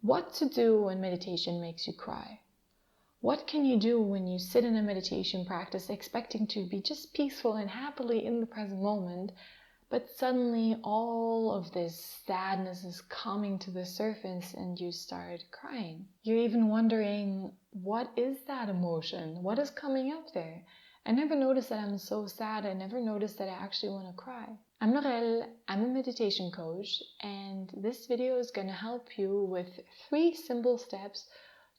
What to do when meditation makes you cry? What can you do when you sit in a meditation practice expecting to be just peaceful and happily in the present moment, but suddenly all of this sadness is coming to the surface and you start crying? You're even wondering, what is that emotion? What is coming up there? I never noticed that I'm so sad. I never noticed that I actually want to cry. I'm Lorelle, I'm a meditation coach, and this video is going to help you with 3 simple steps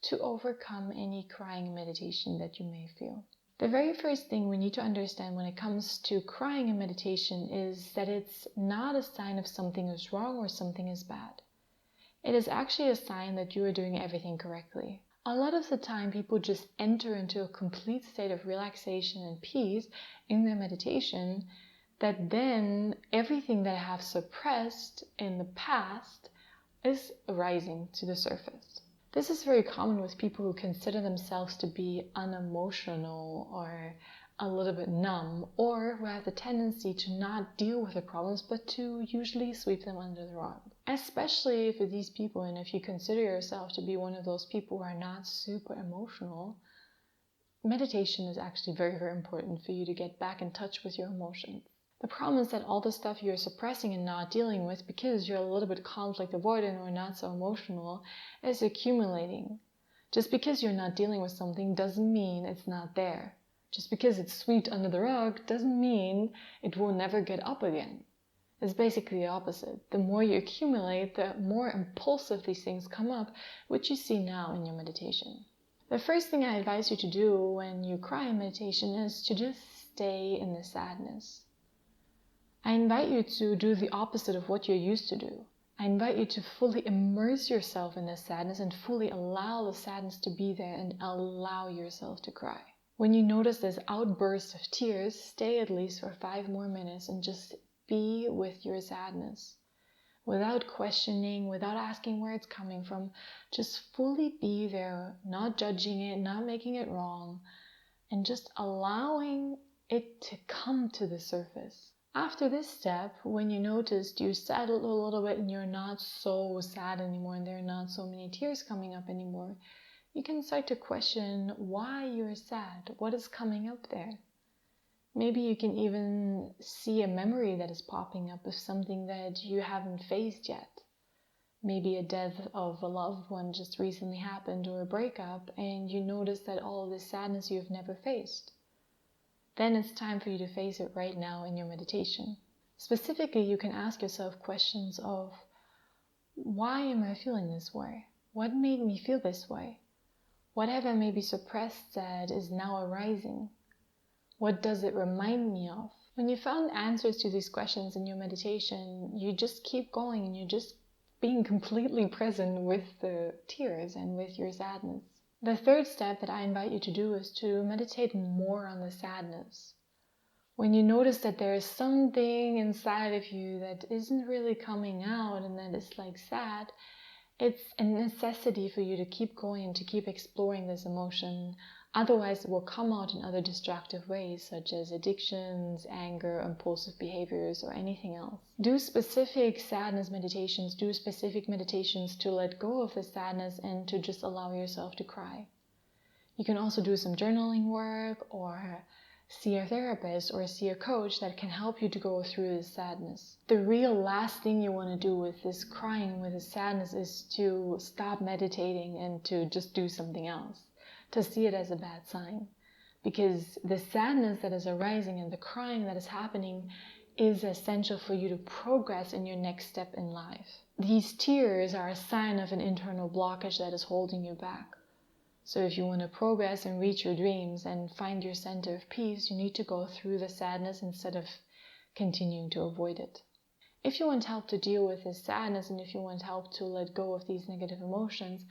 to overcome any crying meditation that you may feel. The very first thing we need to understand when it comes to crying in meditation is that it's not a sign of something is wrong or something is bad. It is actually a sign that you are doing everything correctly. A lot of the time people just enter into a complete state of relaxation and peace in their meditation, that then everything that I have suppressed in the past is rising to the surface. This is very common with people who consider themselves to be unemotional or a little bit numb, or who have the tendency to not deal with the problems but to usually sweep them under the rug. Especially for these people, and if you consider yourself to be one of those people who are not super emotional, meditation is actually very, very important for you to get back in touch with your emotions. The problem is that all the stuff you're suppressing and not dealing with because you're a little bit conflict avoidant or not so emotional is accumulating. Just because you're not dealing with something doesn't mean it's not there. Just because it's swept under the rug doesn't mean it will never get up again. It's basically the opposite. The more you accumulate, the more impulsive these things come up, which you see now in your meditation. The first thing I advise you to do when you cry in meditation is to just stay in the sadness. I invite you to do the opposite of what you're used to do. I invite you to fully immerse yourself in the sadness and fully allow the sadness to be there and allow yourself to cry. When you notice this outburst of tears, stay at least for 5 more minutes and just be with your sadness. Without questioning, without asking where it's coming from, just fully be there, not judging it, not making it wrong, and just allowing it to come to the surface. After this step, when you noticed you settled a little bit and you're not so sad anymore and there are not so many tears coming up anymore, you can start to question why you're sad. What is coming up there? Maybe you can even see a memory that is popping up of something that you haven't faced yet. Maybe a death of a loved one just recently happened, or a breakup, and you notice that all of this sadness you've never faced. Then it's time for you to face it right now in your meditation. Specifically, you can ask yourself questions of, why am I feeling this way? What made me feel this way? What have I maybe suppressed that is now arising? What does it remind me of? When you found answers to these questions in your meditation, you just keep going and you're just being completely present with the tears and with your sadness. The third step that I invite you to do is to meditate more on the sadness. When you notice that there is something inside of you that isn't really coming out and that is like sad, it's a necessity for you to keep going and to keep exploring this emotion. Otherwise, it will come out in other destructive ways, such as addictions, anger, impulsive behaviors, or anything else. Do specific sadness meditations, do specific meditations to let go of the sadness and to just allow yourself to cry. You can also do some journaling work, or see a therapist or see a coach that can help you to go through this sadness. The real last thing you want to do with this crying, with this sadness, is to stop meditating and to just do something else, to see it as a bad sign. Because the sadness that is arising and the crying that is happening is essential for you to progress in your next step in life. These tears are a sign of an internal blockage that is holding you back. So if you want to progress and reach your dreams and find your center of peace, you need to go through the sadness instead of continuing to avoid it. If you want help to deal with this sadness and if you want help to let go of these negative emotions,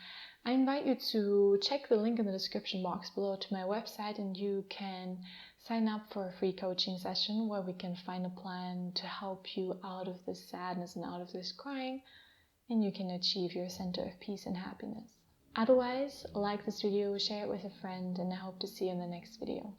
I invite you to check the link in the description box below to my website, and you can sign up for a free coaching session where we can find a plan to help you out of this sadness and out of this crying, and you can achieve your center of peace and happiness. Otherwise, like this video, share it with a friend, and I hope to see you in the next video.